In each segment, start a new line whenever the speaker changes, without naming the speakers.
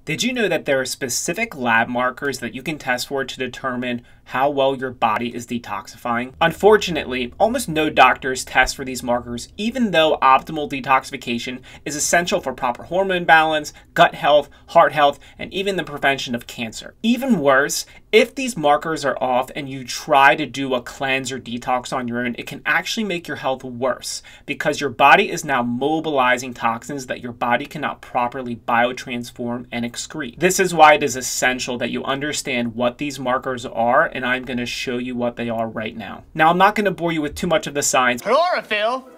Did you know that there are specific lab markers that you can test for to determine how well your body is detoxifying? Unfortunately, almost no doctors test for these markers, even though optimal detoxification is essential for proper hormone balance, gut health, heart health, and even the prevention of cancer. Even worse, if these markers are off and you try to do a cleanse or detox on your own, it can actually make your health worse because your body is now mobilizing toxins that your body cannot properly biotransform and excrete. This is why it is essential that you understand what these markers are, and I'm going to show you what they are right now. Now, I'm not going to bore you with too much of the science.
Chlorophyll?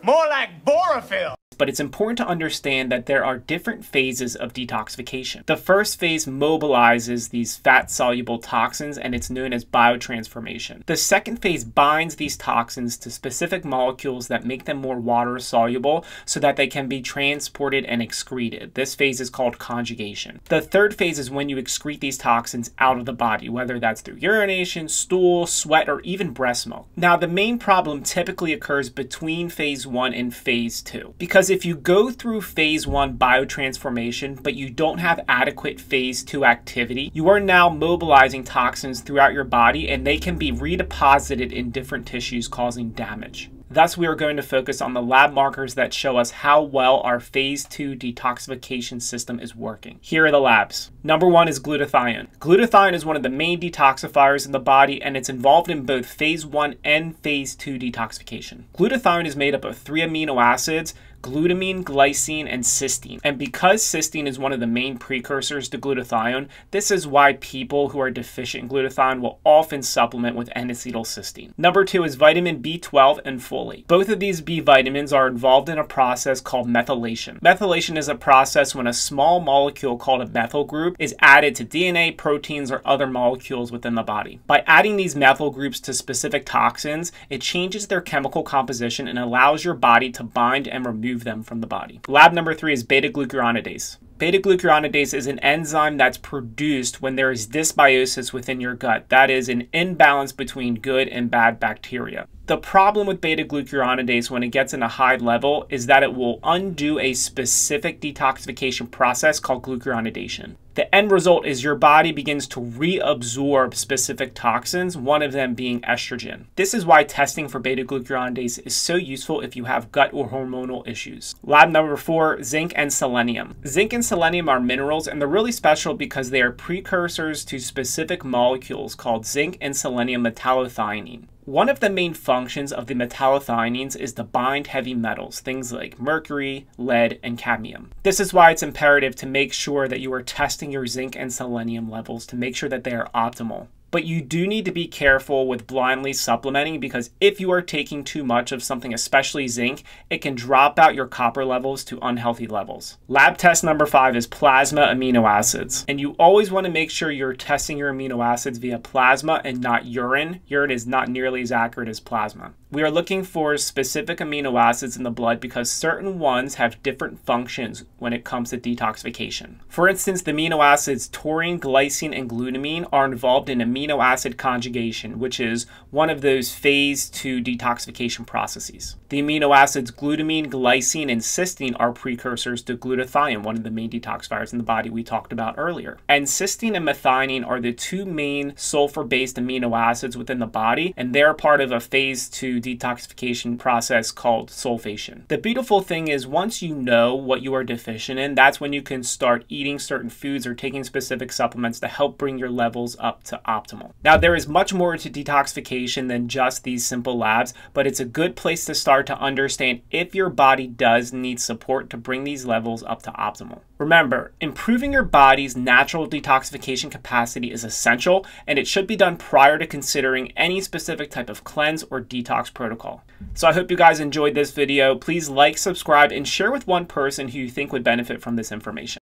More like borophyll.
But it's important to understand that there are different phases of detoxification. The first phase mobilizes these fat-soluble toxins, and it's known as biotransformation. The second phase binds these toxins to specific molecules that make them more water-soluble so that they can be transported and excreted. This phase is called conjugation. The third phase is when you excrete these toxins out of the body, whether that's through urination, stool, sweat, or even breast milk. Now, the main problem typically occurs between phase 1 and phase 2. Because if you go through phase 1 biotransformation, but you don't have adequate phase 2 activity, you are now mobilizing toxins throughout your body and they can be redeposited in different tissues, causing damage. Thus, we are going to focus on the lab markers that show us how well our phase 2 detoxification system is working. Here are the labs. Number 1 is glutathione. Glutathione is one of the main detoxifiers in the body, and it's involved in both phase 1 and phase 2 detoxification. Glutathione is made up of 3 amino acids: glutamine, glycine, and cysteine. And because cysteine is one of the main precursors to glutathione, this is why people who are deficient in glutathione will often supplement with N-acetylcysteine. Number 2 is vitamin B12 and folate. Both of these B vitamins are involved in a process called methylation. Methylation is a process when a small molecule called a methyl group is added to DNA, proteins, or other molecules within the body. By adding these methyl groups to specific toxins, it changes their chemical composition and allows your body to bind and remove them from the body. Lab number 3 is beta-glucuronidase. Beta-glucuronidase is an enzyme that's produced when there is dysbiosis within your gut. That is an imbalance between good and bad bacteria. The problem with beta-glucuronidase when it gets in a high level is that it will undo a specific detoxification process called glucuronidation. The end result is your body begins to reabsorb specific toxins, one of them being estrogen. This is why testing for beta-glucuronidase is so useful if you have gut or hormonal issues. Lab number 4, zinc and selenium. Zinc and selenium are minerals, and they're really special because they are precursors to specific molecules called zinc and selenium metallothionein. One of the main functions of the metallothioneins is to bind heavy metals, things like mercury, lead, and cadmium. This is why it's imperative to make sure that you are testing your zinc and selenium levels to make sure that they are optimal. But you do need to be careful with blindly supplementing, because if you are taking too much of something, especially zinc, it can drop out your copper levels to unhealthy levels. Lab test number 5 is plasma amino acids. And you always want to make sure you're testing your amino acids via plasma and not urine. Urine is not nearly as accurate as plasma. We are looking for specific amino acids in the blood because certain ones have different functions when it comes to detoxification. For instance, the amino acids taurine, glycine, and glutamine are involved in amino acid conjugation, which is one of those phase 2 detoxification processes. The amino acids glutamine, glycine, and cysteine are precursors to glutathione, one of the main detoxifiers in the body we talked about earlier. And cysteine and methionine are the 2 main sulfur-based amino acids within the body, and they're part of a phase 2 detoxification process called sulfation. The beautiful thing is, once you know what you are deficient in, that's when you can start eating certain foods or taking specific supplements to help bring your levels up to optimal. Now, there is much more to detoxification than just these simple labs, but it's a good place to start to understand if your body does need support to bring these levels up to optimal. Remember, improving your body's natural detoxification capacity is essential, and it should be done prior to considering any specific type of cleanse or detox protocol. So I hope you guys enjoyed this video. Please like, subscribe, and share with one person who you think would benefit from this information.